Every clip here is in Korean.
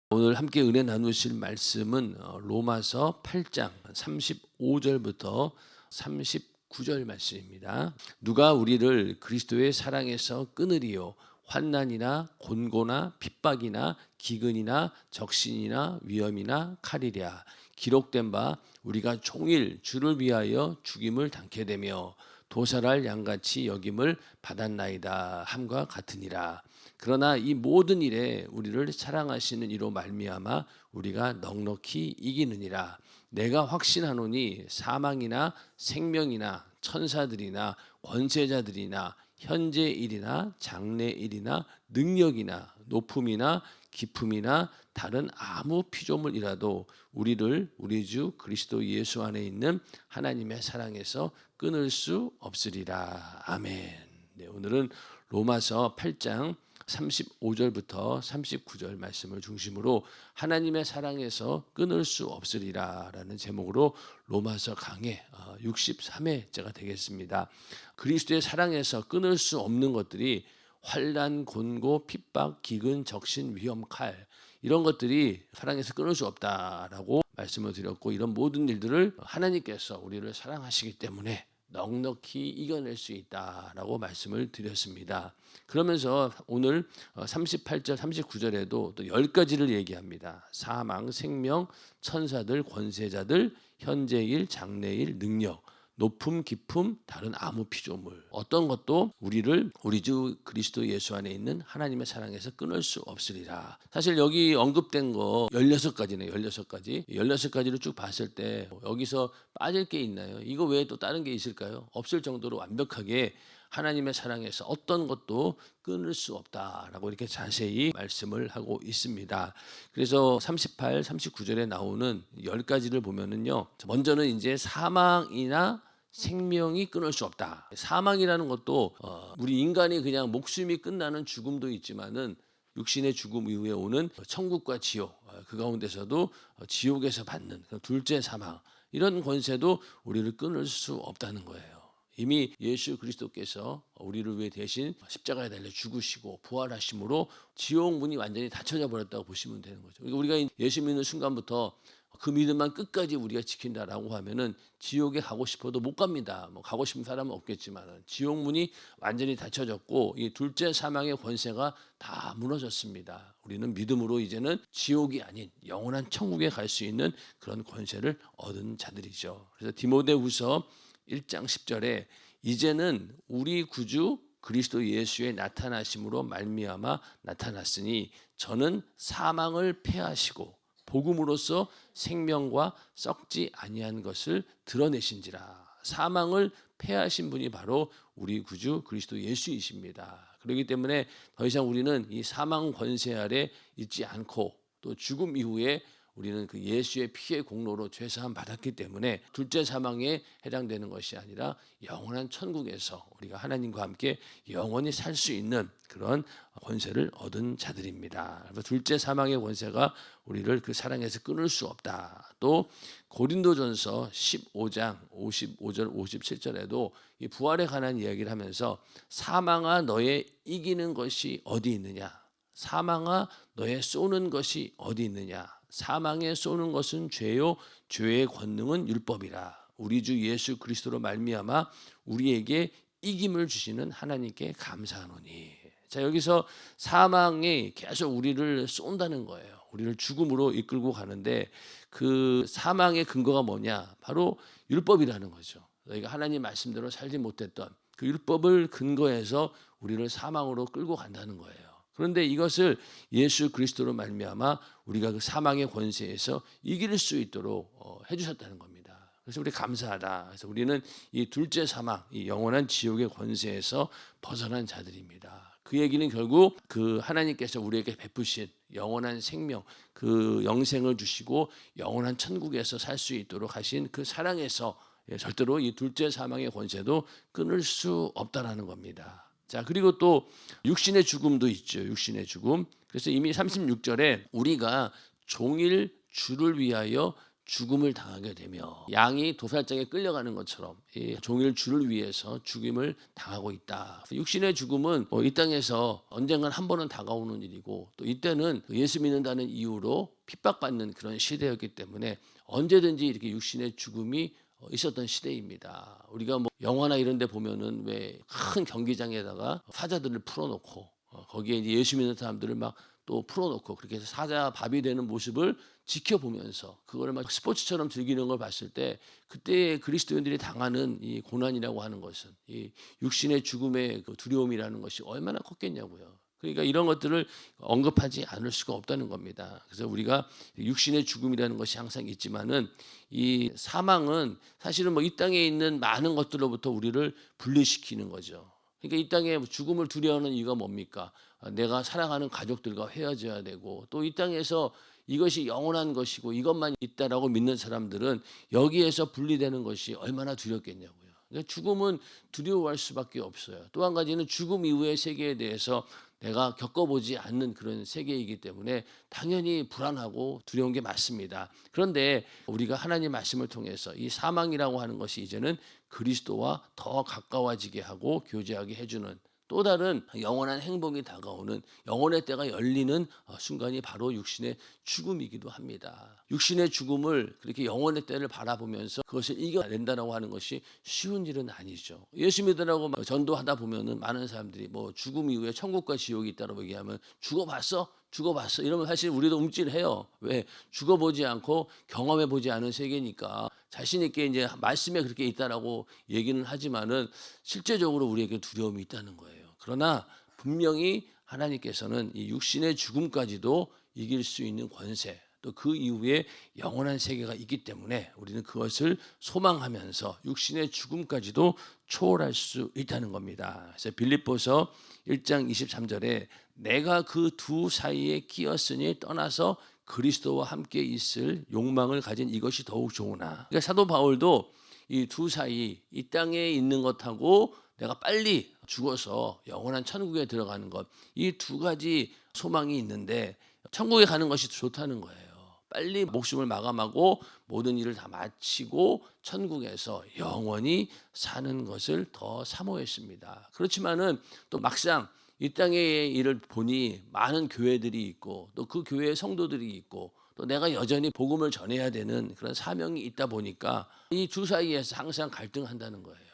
오늘 함께 은혜 나누실 말씀은 로마서 8장 35절부터 39절 말씀입니다. 누가 우리를 그리스도의 사랑에서 끊으리요? 환난이나 곤고나 핍박이나 기근이나 적신이나 위험이나 칼이랴. 기록된 바 우리가 종일 주를 위하여 죽임을 당케 되며 도살할 양같이 여김을 받았나이다 함과 같으니라. 그러나 이 모든 일에 우리를 사랑하시는 이로 말미암아 우리가 넉넉히 이기느니라. 내가 확신하노니 사망이나 생명이나 천사들이나 권세자들이나 현재 일이나 장래 일이나 능력이나 높음이나 깊음이나 다른 아무 피조물이라도 우리를 우리 주 그리스도 예수 안에 있는 하나님의 사랑에서 끊을 수 없으리라. 아멘. 네, 오늘은 로마서 8장 35절부터 39절 말씀을 중심으로 하나님의 사랑에서 끊을 수 없으리라라는 제목으로 로마서 강해 63회째가 되겠습니다. 그리스도의 사랑에서 끊을 수 없는 것들이 환난, 곤고, 핍박, 기근, 적신, 위험, 칼 이런 것들이 사랑에서 끊을 수 없다라고 말씀을 드렸고, 이런 모든 일들을 하나님께서 우리를 사랑하시기 때문에 넉넉히 이겨낼 수 있다라고 말씀을 드렸습니다. 그러면서 오늘 38절 39절에도 또 10가지를 얘기합니다. 사망, 생명, 천사들, 권세자들, 현재일, 장래일, 능력, 높음, 깊음, 다른 아무 피조물, 어떤 것도 우리를 우리 주 그리스도 예수 안에 있는 하나님의 사랑에서 끊을 수 없으리라. 사실 여기 언급된 거 16가지네요. 16가지. 16가지를 쭉 봤을 때 여기서 빠질 게 있나요? 이거 외에 또 다른 게 있을까요? 없을 정도로 완벽하게 하나님의 사랑에서 어떤 것도 끊을 수 없다라고 이렇게 자세히 말씀을 하고 있습니다. 그래서 38, 39절에 나오는 10가지를 보면은요. 먼저는 이제 사망이나 생명이 끊을 수 없다. 사망이라는 것도 우리 인간이 그냥 목숨이 끝나는 죽음도 있지만은 육신의 죽음 이후에 오는 천국과 지옥, 그 가운데서도 지옥에서 받는 둘째 사망, 이런 권세도 우리를 끊을 수 없다는 거예요. 이미 예수 그리스도께서 우리를 위해 대신 십자가에 달려 죽으시고 부활하심으로 지옥 문이 완전히 닫혀져 버렸다고 보시면 되는 거죠. 그러니까 우리가 예수 믿는 순간부터 그 믿음만 끝까지 우리가 지킨다라고 하면은 지옥에 가고 싶어도 못 갑니다. 뭐 가고 싶은 사람은 없겠지만 지옥 문이 완전히 닫혀졌고 이 둘째 사망의 권세가 다 무너졌습니다. 우리는 믿음으로 이제는 지옥이 아닌 영원한 천국에 갈 수 있는 그런 권세를 얻은 자들이죠. 그래서 디모데후서 1장 10절에 이제는 우리 구주 그리스도 예수의 나타나심으로 말미암아 나타났으니 저는 사망을 패하시고 복음으로써 생명과 썩지 아니한 것을 드러내신지라. 사망을 패하신 분이 바로 우리 구주 그리스도 예수이십니다. 그렇기 때문에 더 이상 우리는 이 사망 권세 아래 있지 않고 또 죽음 이후에 우리는 그 예수의 피의 공로로 죄사함 받았기 때문에 둘째 사망에 해당되는 것이 아니라 영원한 천국에서 우리가 하나님과 함께 영원히 살 수 있는 그런 권세를 얻은 자들입니다. 그래서 둘째 사망의 권세가 우리를 그 사랑에서 끊을 수 없다. 또 고린도전서 15장 55절 57절에도 이 부활에 관한 이야기를 하면서 사망아 너의 이기는 것이 어디 있느냐? 사망아 너의 쏘는 것이 어디 있느냐? 사망에 쏘는 것은 죄요 죄의 권능은 율법이라. 우리 주 예수 그리스도로 말미암아 우리에게 이김을 주시는 하나님께 감사하노니. 자, 여기서 사망이 계속 우리를 쏜다는 거예요. 우리를 죽음으로 이끌고 가는데 그 사망의 근거가 뭐냐? 바로 율법이라는 거죠. 너희가 하나님 말씀대로 살지 못했던 그 율법을 근거해서 우리를 사망으로 끌고 간다는 거예요. 그런데 이것을 예수 그리스도로 말미암아 우리가 그 사망의 권세에서 이길 수 있도록 해주셨다는 겁니다. 그래서 우리 감사하다. 그래서 우리는 이 둘째 사망, 이 영원한 지옥의 권세에서 벗어난 자들입니다. 그 얘기는 결국 그 하나님께서 우리에게 베푸신 영원한 생명, 그 영생을 주시고 영원한 천국에서 살 수 있도록 하신 그 사랑에서 절대로 이 둘째 사망의 권세도 끊을 수 없다라는 겁니다. 자, 그리고 또 육신의 죽음도 있죠. 육신의 죽음. 그래서 이미 36절에 우리가 종일 주를 위하여 죽음을 당하게 되며 양이 도살장에 끌려가는 것처럼 이 종일 주를 위해서 죽임을 당하고 있다. 육신의 죽음은 이 땅에서 언젠간 한 번은 다가오는 일이고 또 이때는 예수 믿는다는 이유로 핍박받는 그런 시대였기 때문에 언제든지 이렇게 육신의 죽음이 있었던 시대입니다. 우리가 뭐 영화나 이런 데 보면은 왜 큰 경기장에다가 사자들을 풀어놓고 거기에 이제 예수 믿는 사람들을 막 또 풀어놓고 그렇게 해서 사자 밥이 되는 모습을 지켜보면서 그거를 막 스포츠처럼 즐기는 걸 봤을 때 그때 그리스도인들이 당하는 이 고난이라고 하는 것은 이 육신의 죽음의 그 두려움이라는 것이 얼마나 컸겠냐고요. 그러니까 이런 것들을 언급하지 않을 수가 없다는 겁니다. 그래서 우리가 육신의 죽음이라는 것이 항상 있지만은 이 사망은 사실은 뭐 이 땅에 있는 많은 것들로부터 우리를 분리시키는 거죠. 그러니까 이 땅에 죽음을 두려워하는 이유가 뭡니까? 내가 사랑하는 가족들과 헤어져야 되고 또 이 땅에서 이것이 영원한 것이고 이것만 있다라고 믿는 사람들은 여기에서 분리되는 것이 얼마나 두렵겠냐고요. 그러니까 죽음은 두려워할 수밖에 없어요. 또 한 가지는 죽음 이후의 세계에 대해서 내가 겪어보지 않는 그런 세계이기 때문에 당연히 불안하고 두려운 게 맞습니다. 그런데 우리가 하나님 말씀을 통해서 이 사망이라고 하는 것이 이제는 그리스도와 더 가까워지게 하고 교제하게 해주는 또 다른 영원한 행복이 다가오는 영혼의 때가 열리는 순간이 바로 육신의 죽음이기도 합니다. 육신의 죽음을 그렇게 영혼의 때를 바라보면서 그것을 이겨낸다라고 하는 것이 쉬운 일은 아니죠. 예수 믿으라고 전도하다 보면은 많은 사람들이 뭐 죽음 이후에 천국과 지옥이 있다고 얘기하면 죽어봤어? 죽어봤어? 이러면 사실 우리도 움찔해요. 왜? 죽어보지 않고 경험해보지 않은 세계니까 자신 있게 이제 말씀에 그렇게 있다라고 얘기는 하지만은 실제적으로 우리에게 두려움이 있다는 거예요. 그러나 분명히 하나님께서는 이 육신의 죽음까지도 이길 수 있는 권세 또 그 이후에 영원한 세계가 있기 때문에 우리는 그것을 소망하면서 육신의 죽음까지도 초월할 수 있다는 겁니다. 그래서 빌립보서 1장 23절에 내가 그 두 사이에 끼었으니 떠나서 그리스도와 함께 있을 욕망을 가진 이것이 더욱 좋으나. 그러니까 사도 바울도 이 두 사이 이 땅에 있는 것하고 내가 빨리 죽어서 영원한 천국에 들어가는 것 이 두 가지 소망이 있는데 천국에 가는 것이 좋다는 거예요. 빨리 목숨을 마감하고 모든 일을 다 마치고 천국에서 영원히 사는 것을 더 사모했습니다. 그렇지만은 또 막상 이 땅의 일을 보니 많은 교회들이 있고 또 그 교회의 성도들이 있고 또 내가 여전히 복음을 전해야 되는 그런 사명이 있다 보니까 이 두 사이에서 항상 갈등한다는 거예요.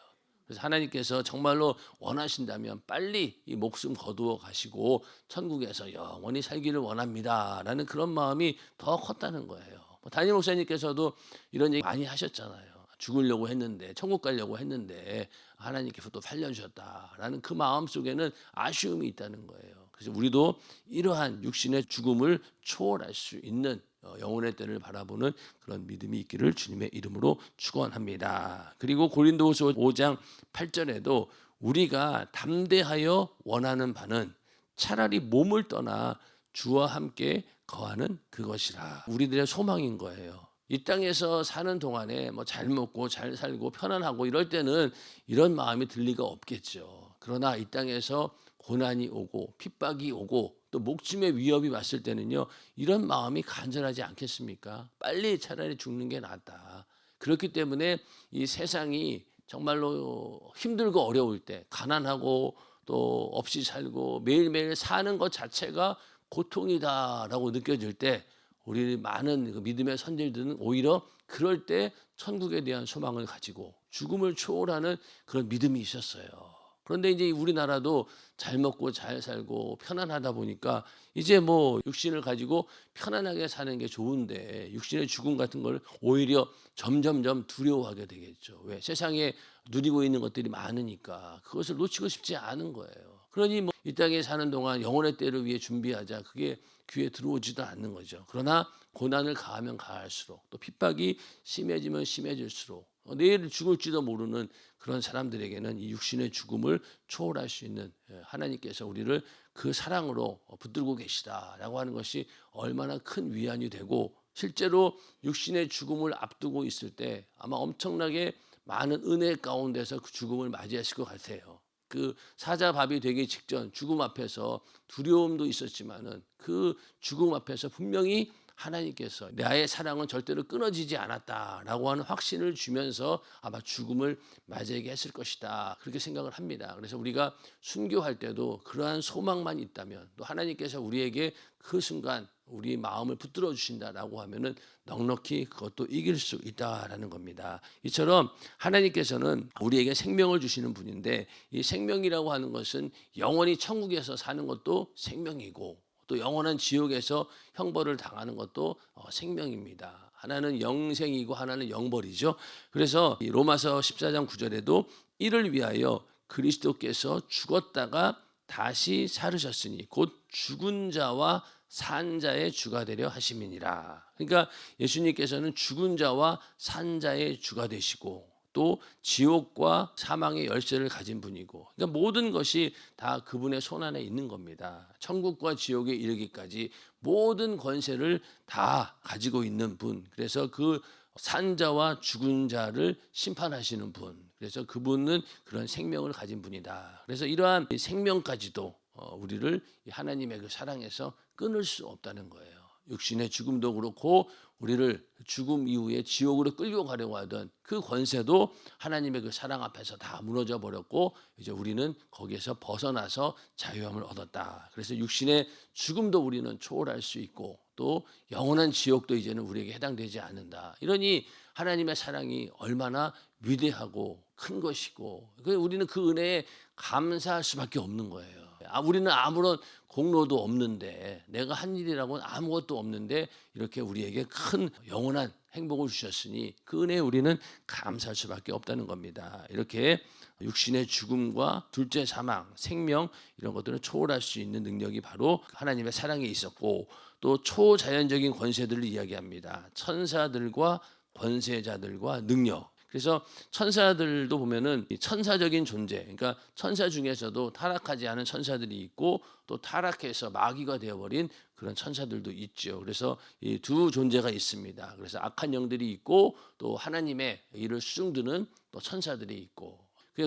그래서 하나님께서 정말로 원하신다면 빨리 이 목숨 거두어 가시고 천국에서 영원히 살기를 원합니다라는 그런 마음이 더 컸다는 거예요. 담임 목사님께서도 이런 얘기 많이 하셨잖아요. 죽으려고 했는데 천국 가려고 했는데 하나님께서 또 살려주셨다라는 그 마음 속에는 아쉬움이 있다는 거예요. 그래서 우리도 이러한 육신의 죽음을 초월할 수 있는 영혼의 때를 바라보는 그런 믿음이 있기를 주님의 이름으로 축원합니다. 그리고 고린도후서 5장 8절에도 우리가 담대하여 원하는 바는 차라리 몸을 떠나 주와 함께 거하는 그것이라. 우리들의 소망인 거예요. 이 땅에서 사는 동안에 뭐 잘 먹고 잘 살고 편안하고 이럴 때는 이런 마음이 들 리가 없겠죠. 그러나 이 땅에서 고난이 오고 핍박이 오고 또 목숨의 위협이 왔을 때는요 이런 마음이 간절하지 않겠습니까? 빨리 차라리 죽는 게 낫다. 그렇기 때문에 이 세상이 정말로 힘들고 어려울 때 가난하고 또 없이 살고 매일매일 사는 것 자체가 고통이다라고 느껴질 때 우리 많은 그 믿음의 선질들은 오히려 그럴 때 천국에 대한 소망을 가지고 죽음을 초월하는 그런 믿음이 있었어요. 그런데 이제 우리나라도 잘 먹고 잘 살고 편안하다 보니까 이제 뭐 육신을 가지고 편안하게 사는 게 좋은데 육신의 죽음 같은 걸 오히려 점점점 두려워하게 되겠죠. 왜? 세상에 누리고 있는 것들이 많으니까 그것을 놓치고 싶지 않은 거예요. 그러니 뭐 이 땅에 사는 동안 영혼의 때를 위해 준비하자. 그게 귀에 들어오지도 않는 거죠. 그러나 고난을 가하면 가할수록 또 핍박이 심해지면 심해질수록 내일 죽을지도 모르는 그런 사람들에게는 이 육신의 죽음을 초월할 수 있는 하나님께서 우리를 그 사랑으로 붙들고 계시다라고 하는 것이 얼마나 큰 위안이 되고 실제로 육신의 죽음을 앞두고 있을 때 아마 엄청나게 많은 은혜 가운데서 그 죽음을 맞이했을 것 같아요. 그 사자밥이 되기 직전 죽음 앞에서 두려움도 있었지만은 그 죽음 앞에서 분명히 하나님께서 나의 사랑은 절대로 끊어지지 않았다라고 하는 확신을 주면서 아마 죽음을 맞이하게 했을 것이다. 그렇게 생각을 합니다. 그래서 우리가 순교할 때도 그러한 소망만 있다면 또 하나님께서 우리에게 그 순간 우리 마음을 붙들어 주신다라고 하면은 넉넉히 그것도 이길 수 있다라는 겁니다. 이처럼 하나님께서는 우리에게 생명을 주시는 분인데 이 생명이라고 하는 것은 영원히 천국에서 사는 것도 생명이고 또 영원한 지옥에서 형벌을 당하는 것도 생명입니다. 하나는 영생이고 하나는 영벌이죠. 그래서 이 로마서 14장 9절에도 이를 위하여 그리스도께서 죽었다가 다시 살으셨으니 곧 죽은 자와 산 자의 주가 되려 하심이니라. 그러니까 예수님께서는 죽은 자와 산 자의 주가 되시고 또 지옥과 사망의 열쇠를 가진 분이고, 그러니까 모든 것이 다 그분의 손 안에 있는 겁니다. 천국과 지옥에 이르기까지 모든 권세를 다 가지고 있는 분. 그래서 그 산자와 죽은 자를 심판하시는 분. 그래서 그분은 그런 생명을 가진 분이다. 그래서 이러한 생명까지도 우리를 하나님의 그 사랑에서 끊을 수 없다는 거예요. 육신의 죽음도 그렇고 우리를 죽음 이후에 지옥으로 끌고 가려고 하던 그 권세도 하나님의 그 사랑 앞에서 다 무너져 버렸고 이제 우리는 거기에서 벗어나서 자유함을 얻었다. 그래서 육신의 죽음도 우리는 초월할 수 있고 또 영원한 지옥도 이제는 우리에게 해당되지 않는다. 이러니 하나님의 사랑이 얼마나 위대하고 큰 것이고 우리는 그 은혜에 감사할 수밖에 없는 거예요. 우리는 아무런 공로도 없는데 내가 한 일이라고는 아무것도 없는데 이렇게 우리에게 큰 영원한 행복을 주셨으니 그 은혜에 우리는 감사할 수밖에 없다는 겁니다. 이렇게 육신의 죽음과 둘째 사망, 생명 이런 것들을 초월할 수 있는 능력이 바로 하나님의 사랑에 있었고 또 초자연적인 권세들을 이야기합니다. 천사들과 권세자들과 능력. 그래서 천사들도 보면은 천사적인 존재, 그러니까 천사 중에서도 타락하지 않은 천사들이 있고 또 타락해서 마귀가 되어버린 그런 천사들도 있죠. 그래서 이 두 존재가 있습니다. 그래서 악한 영들이 있고 또 하나님의 일을 수중드는 또 천사들이 있고.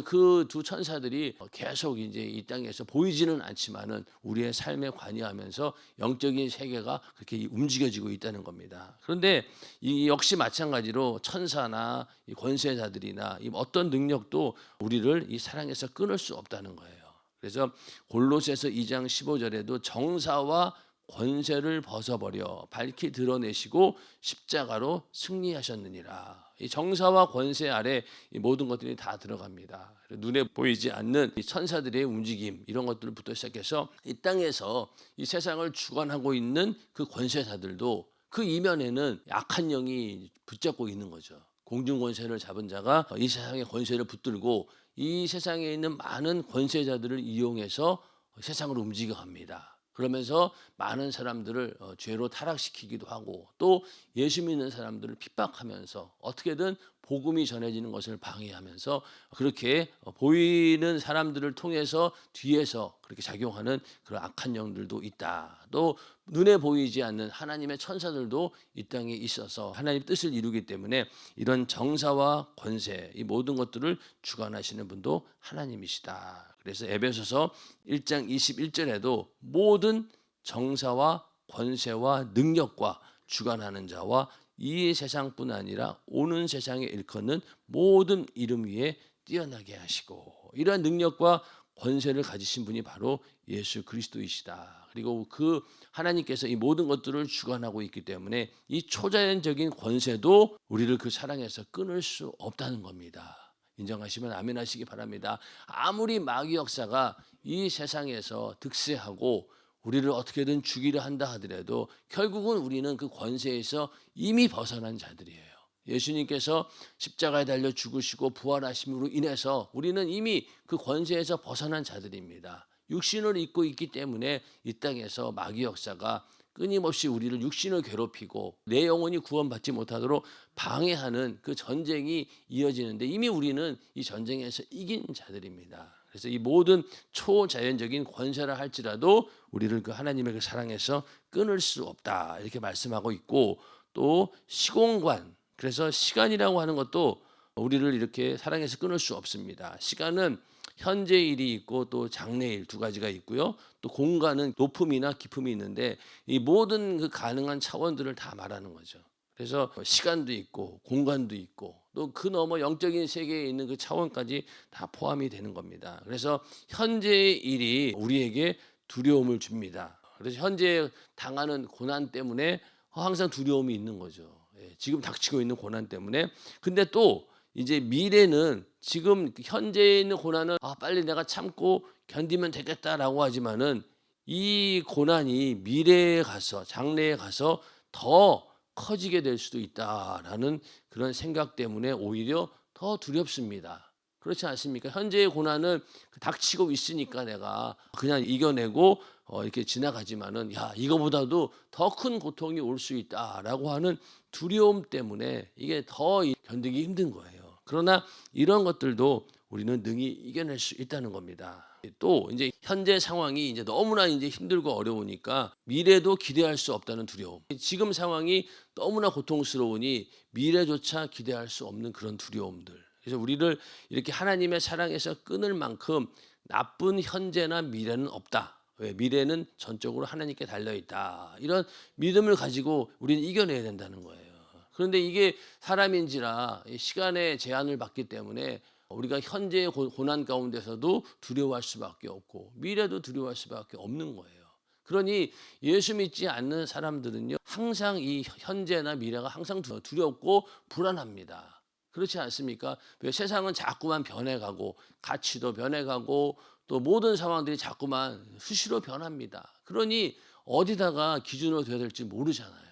그 두 천사들이 계속 이제 이 땅에서 보이지는 않지만은 우리의 삶에 관여하면서 영적인 세계가 그렇게 움직여지고 있다는 겁니다. 그런데 이 역시 마찬가지로 천사나 이 권세자들이나 이 어떤 능력도 우리를 이 사랑에서 끊을 수 없다는 거예요. 그래서 골로새서 2장 15절에도 정사와 권세를 벗어버려 밝히 드러내시고 십자가로 승리하셨느니라. 이 정사와 권세 아래 이 모든 것들이 다 들어갑니다. 눈에 보이지 않는 이 천사들의 움직임 이런 것들부터 시작해서 이 땅에서 이 세상을 주관하고 있는 그 권세자들도 그 이면에는 약한 영이 붙잡고 있는 거죠. 공중 권세를 잡은 자가 이 세상의 권세를 붙들고 이 세상에 있는 많은 권세자들을 이용해서 세상을 움직여갑니다. 그러면서 많은 사람들을 죄로 타락시키기도 하고 또 예수 믿는 사람들을 핍박하면서 어떻게든 복음이 전해지는 것을 방해하면서 그렇게 보이는 사람들을 통해서 뒤에서 그렇게 작용하는 그런 악한 영들도 있다. 또 눈에 보이지 않는 하나님의 천사들도 이 땅에 있어서 하나님 뜻을 이루기 때문에 이런 정사와 권세 이 모든 것들을 주관하시는 분도 하나님이시다. 그래서 에베소서 1장 21절에도 모든 정사와 권세와 능력과 주관하는 자와 이 세상뿐 아니라 오는 세상에 일컫는 모든 이름 위에 뛰어나게 하시고 이러한 능력과 권세를 가지신 분이 바로 예수 그리스도이시다. 그리고 그 하나님께서 이 모든 것들을 주관하고 있기 때문에 이 초자연적인 권세도 우리를 그 사랑에서 끊을 수 없다는 겁니다. 인정하시면 아멘 하시기 바랍니다. 아무리 마귀 역사가 이 세상에서 득세하고 우리를 어떻게든 죽이려 한다 하더라도 결국은 우리는 그 권세에서 이미 벗어난 자들이에요. 예수님께서 십자가에 달려 죽으시고 부활하심으로 인해서 우리는 이미 그 권세에서 벗어난 자들입니다. 육신을 입고 있기 때문에 이 땅에서 마귀 역사가 끊임없이 우리를 육신을 괴롭히고 내 영혼이 구원받지 못하도록 방해하는 그 전쟁이 이어지는데 이미 우리는 이 전쟁에서 이긴 자들입니다. 그래서 이 모든 초자연적인 권세를 할지라도 우리를 그 하나님의 그 사랑에서 끊을 수 없다 이렇게 말씀하고 있고 또 시공간 그래서 시간이라고 하는 것도 우리를 이렇게 사랑에서 끊을 수 없습니다. 시간은 현재 일이 있고 또 장래 일 두 가지가 있고요. 또 공간은 높음이나 깊음이 있는데 이 모든 그 가능한 차원들을 다 말하는 거죠. 그래서 시간도 있고 공간도 있고 또 그 너머 영적인 세계에 있는 그 차원까지 다 포함이 되는 겁니다. 그래서 현재의 일이 우리에게 두려움을 줍니다. 그래서 현재 당하는 고난 때문에 항상 두려움이 있는 거죠. 예, 지금 닥치고 있는 고난 때문에. 근데 또 이제 미래는 지금 현재에 있는 고난은 빨리 내가 참고 견디면 되겠다라고 하지만은 이 고난이 미래에 가서 장래에 가서 더 커지게 될 수도 있다라는 그런 생각 때문에 오히려 더 두렵습니다. 그렇지 않습니까? 현재의 고난은 닥치고 있으니까 내가 그냥 이겨내고 이렇게 지나가지만은 이거보다도 더 큰 고통이 올 수 있다라고 하는 두려움 때문에 이게 더 견디기 힘든 거예요. 그러나 이런 것들도 우리는 능히 이겨낼 수 있다는 겁니다. 또 이제 현재 상황이 이제 너무나 이제 힘들고 어려우니까 미래도 기대할 수 없다는 두려움. 지금 상황이 너무나 고통스러우니 미래조차 기대할 수 없는 그런 두려움들. 그래서 우리를 이렇게 하나님의 사랑에서 끊을 만큼 나쁜 현재나 미래는 없다. 왜? 미래는 전적으로 하나님께 달려 있다. 이런 믿음을 가지고 우리는 이겨내야 된다는 거예요. 그런데 이게 사람인지라 시간의 제한을 받기 때문에 우리가 현재의 고난 가운데서도 두려워할 수밖에 없고 미래도 두려워할 수밖에 없는 거예요. 그러니 예수 믿지 않는 사람들은요, 항상 이 현재나 미래가 항상 두렵고 불안합니다. 그렇지 않습니까? 왜? 세상은 자꾸만 변해가고 가치도 변해가고 또 모든 상황들이 자꾸만 수시로 변합니다. 그러니 어디다가 기준으로 되어야 될지 모르잖아요.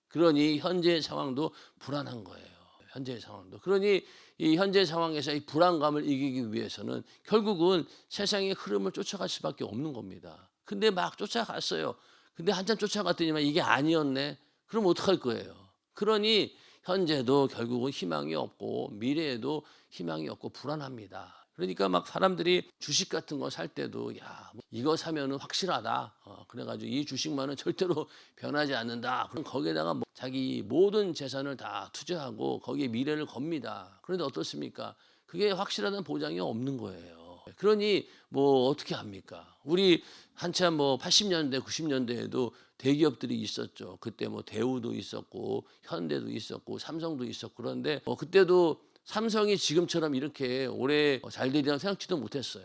그러니 현재의 상황도 불안한 거예요. 현재의 상황도. 그러니 이 현재 상황에서 이 불안감을 이기기 위해서는 결국은 세상의 흐름을 쫓아갈 수밖에 없는 겁니다. 근데 막 쫓아갔어요. 근데 한참 쫓아갔더니만 이게 아니었네. 그럼 어떡할 거예요? 그러니 현재도 결국은 희망이 없고 미래에도 희망이 없고 불안합니다. 그러니까 막 사람들이 주식 같은 거 살 때도 뭐 이거 사면은 확실하다. 그래가지고 이 주식만은 절대로 변하지 않는다. 그럼 거기에다가 자기 모든 재산을 다 투자하고 거기에 미래를 겁니다. 그런데 어떻습니까? 그게 확실하다는 보장이 없는 거예요. 그러니 어떻게 합니까? 우리 한참 80년대, 90년대에도 대기업들이 있었죠. 그때 대우도 있었고 현대도 있었고 삼성도 있었고 그런데 그때도 삼성이 지금처럼 이렇게 오래 잘 되리라고 생각지도 못했어요.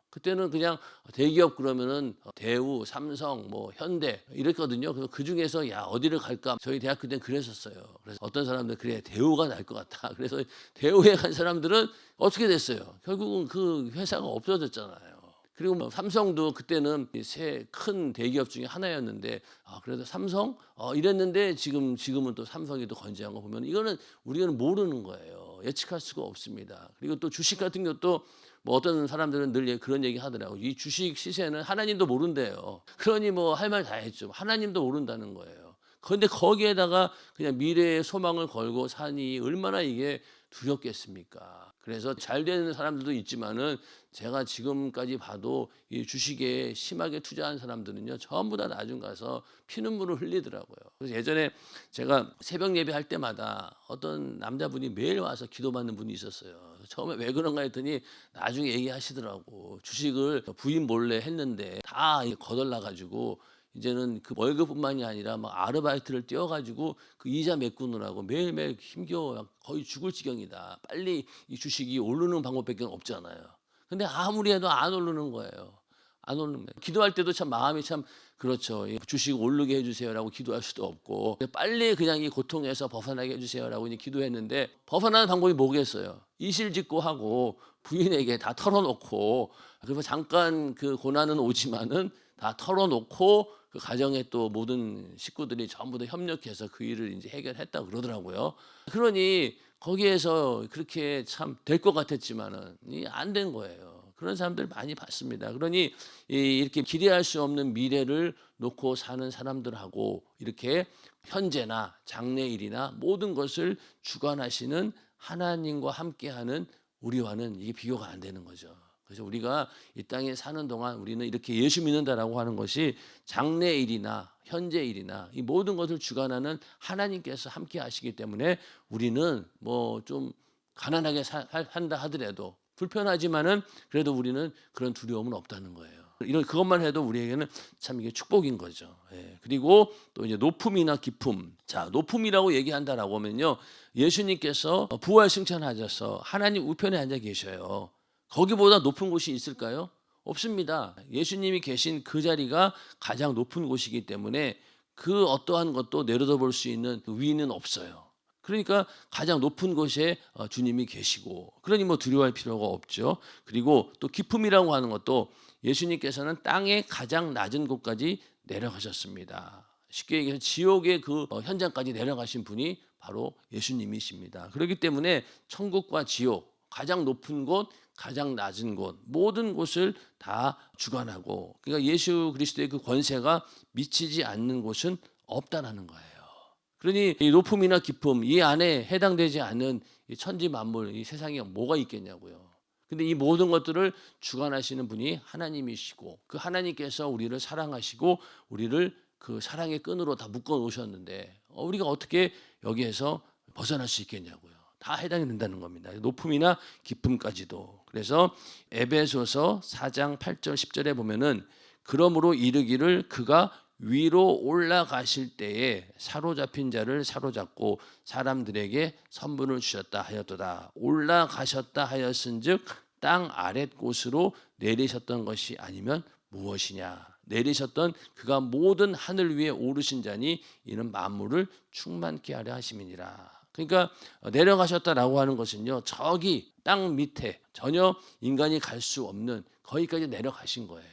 그때는 그냥 대기업 그러면은 대우, 삼성, 현대 이랬거든요. 그래서 그 중에서 어디를 갈까? 저희 대학교 때는 그랬었어요. 그래서 어떤 사람들 그래 대우가 날 것 같다. 그래서 대우에 간 사람들은 어떻게 됐어요? 결국은 그 회사가 없어졌잖아요. 그리고 삼성도 그때는 세 큰 대기업 중에 하나였는데 그래도 삼성 이랬는데 지금은 또 삼성이 또 건재한 거 보면 이거는 우리는 모르는 거예요. 예측할 수가 없습니다. 그리고 또 주식 같은 것도 어떤 사람들은 늘 그런 얘기 하더라고요. 이 주식 시세는 하나님도 모른대요. 그러니 할 말 다 했죠. 하나님도 모른다는 거예요. 그런데 거기에다가 그냥 미래의 소망을 걸고 사니 얼마나 이게 두렵겠습니까? 그래서 잘 되는 사람들도 있지만은 제가 지금까지 봐도 이 주식에 심하게 투자한 사람들은요 전부 다 나중 가서 피눈물을 흘리더라고요. 그래서 예전에 제가 새벽 예배할 때마다 어떤 남자분이 매일 와서 기도받는 분이 있었어요. 처음에 왜 그런가 했더니 나중에 얘기하시더라고. 주식을 부인 몰래 했는데 다 거덜나 가지고 이제는 그 월급뿐만이 아니라 아르바이트를 떼어가지고 그 이자 메꾸느라고 매일매일 힘겨워 거의 죽을 지경이다. 빨리 이 주식이 오르는 방법밖에 없잖아요. 근데 아무리 해도 안 오르는 거예요. 안 오르는 거예요. 기도할 때도 참 마음이 참 그렇죠. 주식 오르게 해주세요라고 기도할 수도 없고 빨리 그냥 이 고통에서 벗어나게 해주세요라고 이제 기도했는데 벗어나는 방법이 뭐겠어요? 이실직고하고 부인에게 다 털어놓고 그리고 잠깐 그 고난은 오지만은 다 털어놓고 그 가정의 또 모든 식구들이 전부 다 협력해서 그 일을 이제 해결했다 그러더라고요. 그러니 거기에서 그렇게 참 될 것 같았지만은 안 된 거예요. 그런 사람들 많이 봤습니다. 그러니 이렇게 기대할 수 없는 미래를 놓고 사는 사람들하고 이렇게 현재나 장래일이나 모든 것을 주관하시는 하나님과 함께하는 우리와는 이게 비교가 안 되는 거죠. 그래서 우리가 이 땅에 사는 동안 우리는 이렇게 예수 믿는다라고 하는 것이 장래일이나 현재일이나 이 모든 것을 주관하는 하나님께서 함께 하시기 때문에 우리는 좀 가난하게 산다 하더라도 불편하지만은 그래도 우리는 그런 두려움은 없다는 거예요. 이런 그것만 해도 우리에게는 참 이게 축복인 거죠. 예. 그리고 또 이제 높음이나 기쁨. 자, 높음이라고 얘기한다라고 하면요. 예수님께서 부활 승천하셔서 하나님 우편에 앉아 계셔요. 거기보다 높은 곳이 있을까요? 없습니다. 예수님이 계신 그 자리가 가장 높은 곳이기 때문에 그 어떠한 것도 내려다볼 수 있는 그 위는 없어요. 그러니까 가장 높은 곳에 주님이 계시고, 그러니 뭐 두려워할 필요가 없죠. 그리고 또 기쁨이라고 하는 것도 예수님께서는 땅의 가장 낮은 곳까지 내려가셨습니다. 쉽게 얘기해서 지옥의 그 현장까지 내려가신 분이 바로 예수님이십니다. 그렇기 때문에 천국과 지옥, 가장 높은 곳, 가장 낮은 곳, 모든 곳을 다 주관하고, 그러니까 예수 그리스도의 그 권세가 미치지 않는 곳은 없다라는 거예요. 그러니 이 높음이나 기쁨, 이 안에 해당되지 않는 이 천지 만물, 이 세상에 뭐가 있겠냐고요. 근데 이 모든 것들을 주관하시는 분이 하나님이시고, 그 하나님께서 우리를 사랑하시고 우리를 그 사랑의 끈으로 다 묶어 놓으셨는데 우리가 어떻게 여기에서 벗어날 수 있겠냐고요. 다 해당이 된다는 겁니다. 높음이나 기쁨까지도. 그래서 에베소서 4장 8절 10절에 보면은 그러므로 이르기를 그가 위로 올라가실 때에 사로잡힌 자를 사로잡고 사람들에게 선분을 주셨다 하였도다. 올라가셨다 하였은즉 땅 아랫 곳으로 내리셨던 것이 아니면 무엇이냐. 내리셨던 그가 모든 하늘 위에 오르신 자니 이는 만물을 충만케 하려 하심이니라. 그러니까 내려가셨다라고 하는 것은요, 저기 땅 밑에 전혀 인간이 갈 수 없는 거기까지 내려가신 거예요.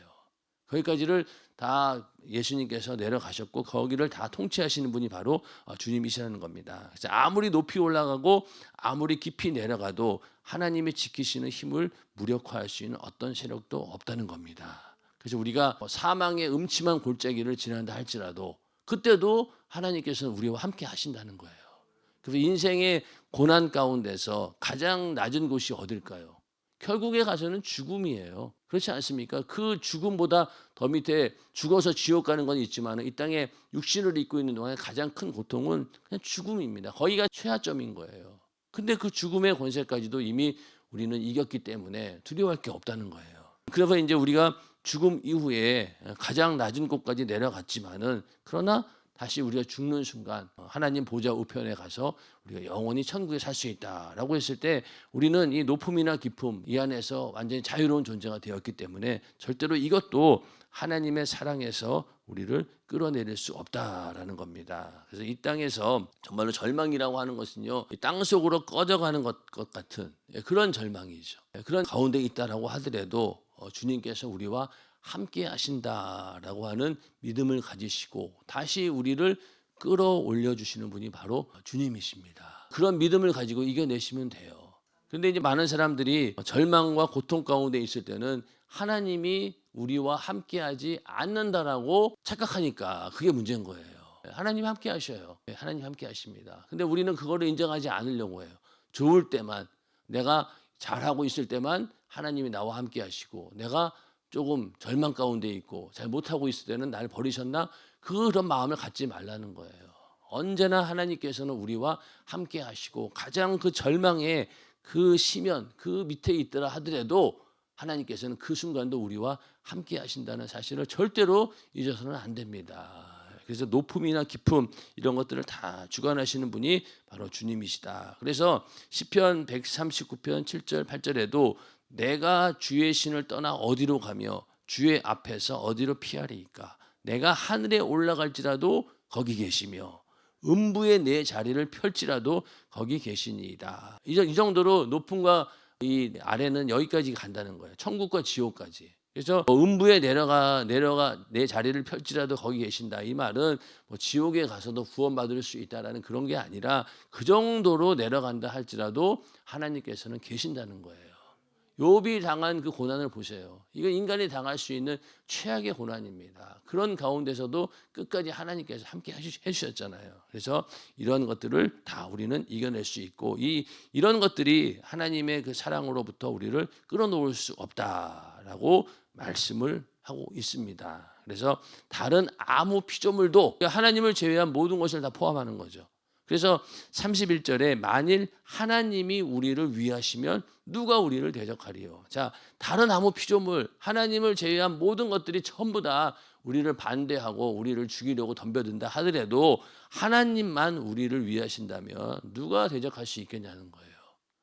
거기까지를 다 예수님께서 내려가셨고 거기를 다 통치하시는 분이 바로 주님이시라는 겁니다. 그래서 아무리 높이 올라가고 아무리 깊이 내려가도 하나님이 지키시는 힘을 무력화할 수 있는 어떤 세력도 없다는 겁니다. 그래서 우리가 사망의 음침한 골짜기를 지난다 할지라도 그때도 하나님께서는 우리와 함께 하신다는 거예요. 그래서 인생의 고난 가운데서 가장 낮은 곳이 어딜까요? 결국에 가서는 죽음이에요. 그렇지 않습니까? 그 죽음보다 더 밑에 죽어서 지옥 가는 건 있지만 이 땅에 육신을 입고 있는 동안에 가장 큰 고통은 그냥 죽음입니다. 거기가 최하점인 거예요. 근데 그 죽음의 권세까지도 이미 우리는 이겼기 때문에 두려워할 게 없다는 거예요. 그래서 이제 우리가 죽음 이후에 가장 낮은 곳까지 내려갔지만은 그러나 다시 우리가 죽는 순간 하나님 보좌 우편에 가서 우리가 영원히 천국에 살 수 있다라고 했을 때 우리는 이 높음이나 기쁨 이 안에서 완전히 자유로운 존재가 되었기 때문에 절대로 이것도 하나님의 사랑에서 우리를 끌어내릴 수 없다라는 겁니다. 그래서 이 땅에서 정말로 절망이라고 하는 것은요, 땅 속으로 꺼져가는 것 같은 그런 절망이죠. 그런 가운데 있다라고 하더라도 주님께서 우리와 함께 하신다라고 하는 믿음을 가지시고 다시 우리를 끌어올려 주시는 분이 바로 주님이십니다. 그런 믿음을 가지고 이겨내시면 돼요. 그런데 이제 많은 사람들이 절망과 고통 가운데 있을 때는 하나님이 우리와 함께하지 않는다라고 착각하니까 그게 문제인 거예요. 하나님 함께 하셔요. 하나님 함께 하십니다. 근데 우리는 그거를 인정하지 않으려고 해요. 좋을 때만, 내가 잘하고 있을 때만 하나님이 나와 함께 하시고 내가 조금 절망 가운데 있고 잘 못하고 있을 때는 날 버리셨나? 그런 마음을 갖지 말라는 거예요. 언제나 하나님께서는 우리와 함께 하시고 가장 그 절망의 그 시면 그 밑에 있더라 하더라도 하나님께서는 그 순간도 우리와 함께 하신다는 사실을 절대로 잊어서는 안 됩니다. 그래서 높음이나 기쁨 이런 것들을 다 주관하시는 분이 바로 주님이시다. 그래서 시편 139편 7절 8절에도 내가 주의 신을 떠나 어디로 가며 주의 앞에서 어디로 피하리이까. 내가 하늘에 올라갈지라도 거기 계시며 음부에 내 자리를 펼지라도 거기 계시니이다. 이 정도로 높음과 이 아래는 여기까지 간다는 거예요. 천국과 지옥까지. 그래서 음부에 내려가 내 자리를 펼지라도 거기 계신다. 이 말은 뭐 지옥에 가서도 구원받을 수 있다라는 그런 게 아니라 그 정도로 내려간다 할지라도 하나님께서는 계신다는 거예요. 욥이 당한 그 고난을 보세요. 이거 인간이 당할 수 있는 최악의 고난입니다. 그런 가운데서도 끝까지 하나님께서 함께 해주셨잖아요. 그래서 이런 것들을 다 우리는 이겨낼 수 있고 이런 것들이 하나님의 그 사랑으로부터 우리를 끌어놓을 수 없다라고 말씀을 하고 있습니다. 그래서 다른 아무 피조물도 하나님을 제외한 모든 것을 다 포함하는 거죠. 그래서 31절에 만일 하나님이 우리를 위하시면 누가 우리를 대적하리요. 자, 다른 아무 피조물, 하나님을 제외한 모든 것들이 전부 다 우리를 반대하고 우리를 죽이려고 덤벼든다 하더라도 하나님만 우리를 위하신다면 누가 대적할 수 있겠냐는 거예요.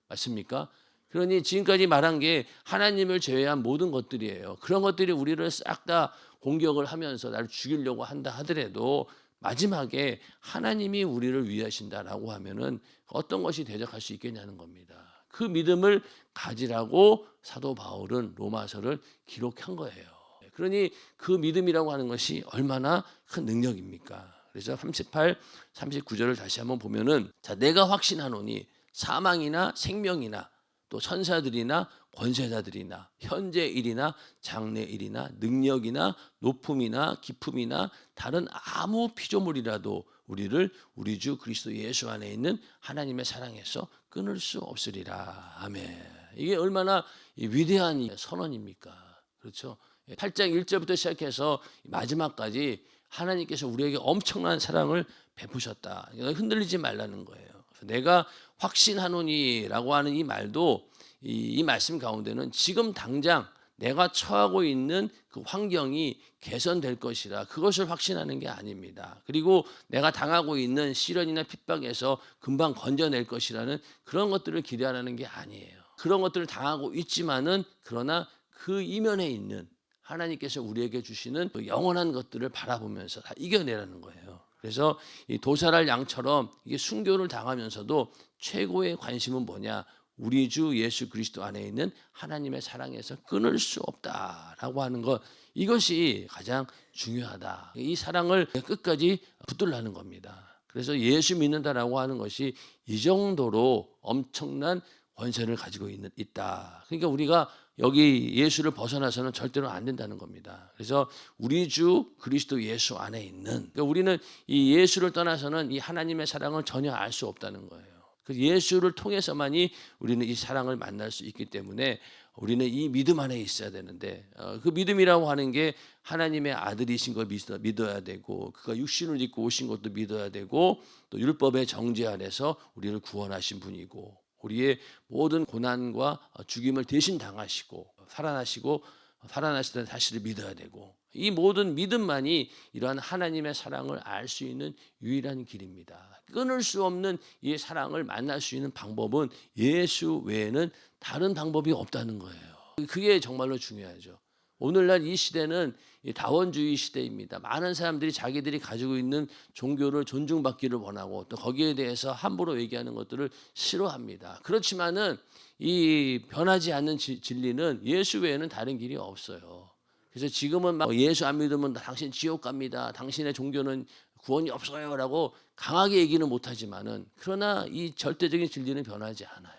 맞습니까? 그러니 지금까지 말한 게 하나님을 제외한 모든 것들이에요. 그런 것들이 우리를 싹 다 공격을 하면서 나를 죽이려고 한다 하더라도 마지막에 하나님이 우리를 위하신다라고 하면은 어떤 것이 대적할 수 있겠냐는 겁니다. 그 믿음을 가지라고 사도 바울은 로마서를 기록한 거예요. 그러니 그 믿음이라고 하는 것이 얼마나 큰 능력입니까? 그래서 38, 39절을 다시 한번 보면은 자, 내가 확신하노니 사망이나 생명이나 또 천사들이나 권세자들이나 현재 일이나 장래 일이나 능력이나 높음이나 깊음이나 다른 아무 피조물이라도 우리를 우리 주 그리스도 예수 안에 있는 하나님의 사랑에서 끊을 수 없으리라. 아멘. 이게 얼마나 위대한 선언입니까? 그렇죠? 8장 1절부터 시작해서 마지막까지 하나님께서 우리에게 엄청난 사랑을 베푸셨다. 흔들리지 말라는 거예요. 내가 확신하노니라고 하는 이 말도 이 말씀 가운데는 지금 당장 내가 처하고 있는 그 환경이 개선될 것이라 그것을 확신하는 게 아닙니다. 그리고 내가 당하고 있는 시련이나 핍박에서 금방 건져낼 것이라는 그런 것들을 기대하는 게 아니에요. 그런 것들을 당하고 있지만은 그러나 그 이면에 있는 하나님께서 우리에게 주시는 그 영원한 것들을 바라보면서 다 이겨내라는 거예요. 그래서 이 도살할 양처럼 이게 순교를 당하면서도 최고의 관심은 뭐냐? 우리 주 예수 그리스도 안에 있는 하나님의 사랑에서 끊을 수 없다라고 하는 것, 이것이 가장 중요하다. 이 사랑을 끝까지 붙들라는 겁니다. 그래서 예수 믿는다라고 하는 것이 이 정도로 엄청난 권세를 가지고 있다. 그러니까 우리가 여기 예수를 벗어나서는 절대로 안 된다는 겁니다. 그래서 우리 주 그리스도 예수 안에 있는, 그러니까 우리는 이 예수를 떠나서는 이 하나님의 사랑을 전혀 알 수 없다는 거예요. 그 예수를 통해서만이 우리는 이 사랑을 만날 수 있기 때문에 우리는 이 믿음 안에 있어야 되는데, 그 믿음이라고 하는 게 하나님의 아들이신 걸 믿어야 되고, 그가 육신을 입고 오신 것도 믿어야 되고, 또 율법의 정죄 안에서 우리를 구원하신 분이고, 우리의 모든 고난과 죽임을 대신 당하시고 살아나시던 사실을 믿어야 되고, 이 모든 믿음만이 이러한 하나님의 사랑을 알 수 있는 유일한 길입니다. 끊을 수 없는 이 사랑을 만날 수 있는 방법은 예수 외에는 다른 방법이 없다는 거예요. 그게 정말로 중요하죠. 오늘날 이 시대는 다원주의 시대입니다. 많은 사람들이 자기들이 가지고 있는 종교를 존중받기를 원하고 또 거기에 대해서 함부로 얘기하는 것들을 싫어합니다. 그렇지만은 이 변하지 않는 진리는 예수 외에는 다른 길이 없어요. 그래서 지금은 막 예수 안 믿으면 당신 지옥 갑니다. 당신의 종교는 구원이 없어요라고 강하게 얘기는 못하지만은 그러나 이 절대적인 진리는 변하지 않아요.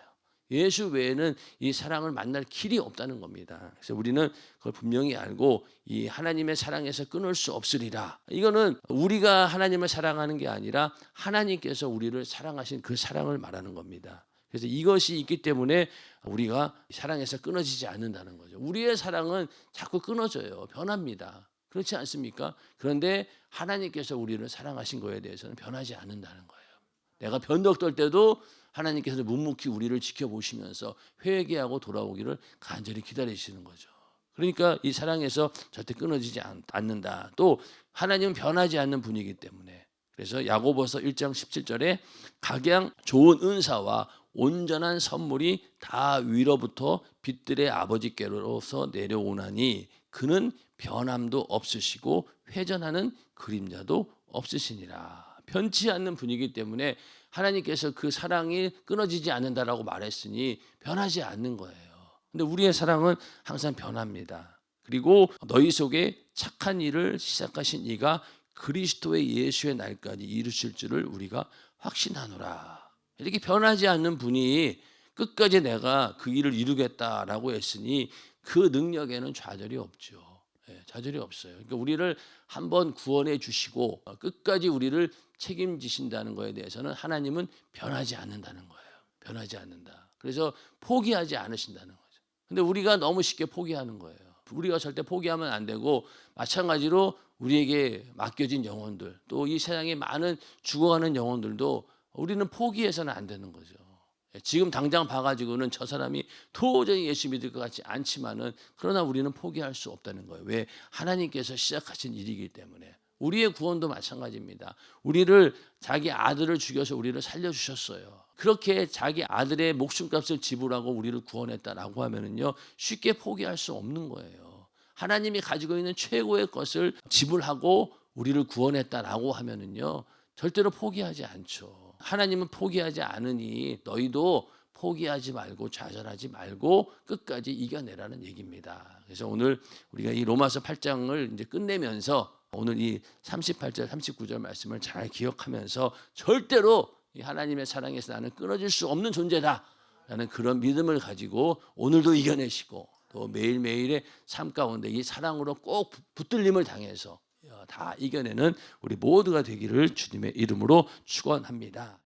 예수 외에는 이 사랑을 만날 길이 없다는 겁니다. 그래서 우리는 그걸 분명히 알고 이 하나님의 사랑에서 끊을 수 없으리라. 이거는 우리가 하나님을 사랑하는 게 아니라 하나님께서 우리를 사랑하신 그 사랑을 말하는 겁니다. 그래서 이것이 있기 때문에 우리가 사랑에서 끊어지지 않는다는 거죠. 우리의 사랑은 자꾸 끊어져요. 변합니다. 그렇지 않습니까? 그런데 하나님께서 우리를 사랑하신 거에 대해서는 변하지 않는다는 거예요. 내가 변덕 떨 때도 하나님께서 묵묵히 우리를 지켜보시면서 회개하고 돌아오기를 간절히 기다리시는 거죠. 그러니까 이 사랑에서 절대 끊어지지 않는다. 또 하나님은 변하지 않는 분이기 때문에, 그래서 야고보서 1장 17절에 각양 좋은 은사와 온전한 선물이 다 위로부터 빛들의 아버지께로서 내려오나니 그는 변함도 없으시고 회전하는 그림자도 없으시니라. 변치 않는 분이기 때문에 하나님께서 그 사랑이 끊어지지 않는다라고 말했으니 변하지 않는 거예요. 근데 우리의 사랑은 항상 변합니다. 그리고 너희 속에 착한 일을 시작하신 이가 그리스도의 예수의 날까지 이루실 줄을 우리가 확신하노라. 이렇게 변하지 않는 분이 끝까지 내가 그 일을 이루겠다라고 했으니 그 능력에는 좌절이 없죠. 좌절이 없어요. 그러니까 우리를 한번 구원해 주시고 끝까지 우리를 책임지신다는 것에 대해서는 하나님은 변하지 않는다는 거예요. 변하지 않는다. 그래서 포기하지 않으신다는 거죠. 근데 우리가 너무 쉽게 포기하는 거예요. 우리가 절대 포기하면 안 되고, 마찬가지로 우리에게 맡겨진 영혼들, 또 이 세상에 많은 죽어가는 영혼들도 우리는 포기해서는 안 되는 거죠. 지금 당장 봐가지고는 저 사람이 도저히 예수 믿을 것 같지 않지만은 그러나 우리는 포기할 수 없다는 거예요. 왜? 하나님께서 시작하신 일이기 때문에. 우리의 구원도 마찬가지입니다. 우리를 자기 아들을 죽여서 우리를 살려주셨어요. 그렇게 자기 아들의 목숨값을 지불하고 우리를 구원했다라고 하면은요, 쉽게 포기할 수 없는 거예요. 하나님이 가지고 있는 최고의 것을 지불하고 우리를 구원했다라고 하면은요, 절대로 포기하지 않죠. 하나님은 포기하지 않으니 너희도 포기하지 말고 좌절하지 말고 끝까지 이겨내라는 얘기입니다. 그래서 오늘 우리가 이 로마서 8장을 이제 끝내면서 오늘 이 38절, 39절 말씀을 잘 기억하면서 절대로 이 하나님의 사랑에서 나는 끊어질 수 없는 존재다라는 그런 믿음을 가지고 오늘도 이겨내시고 또 매일매일의 삶 가운데 이 사랑으로 꼭 붙들림을 당해서 다 이겨내는 우리 모두가 되기를 주님의 이름으로 축원합니다.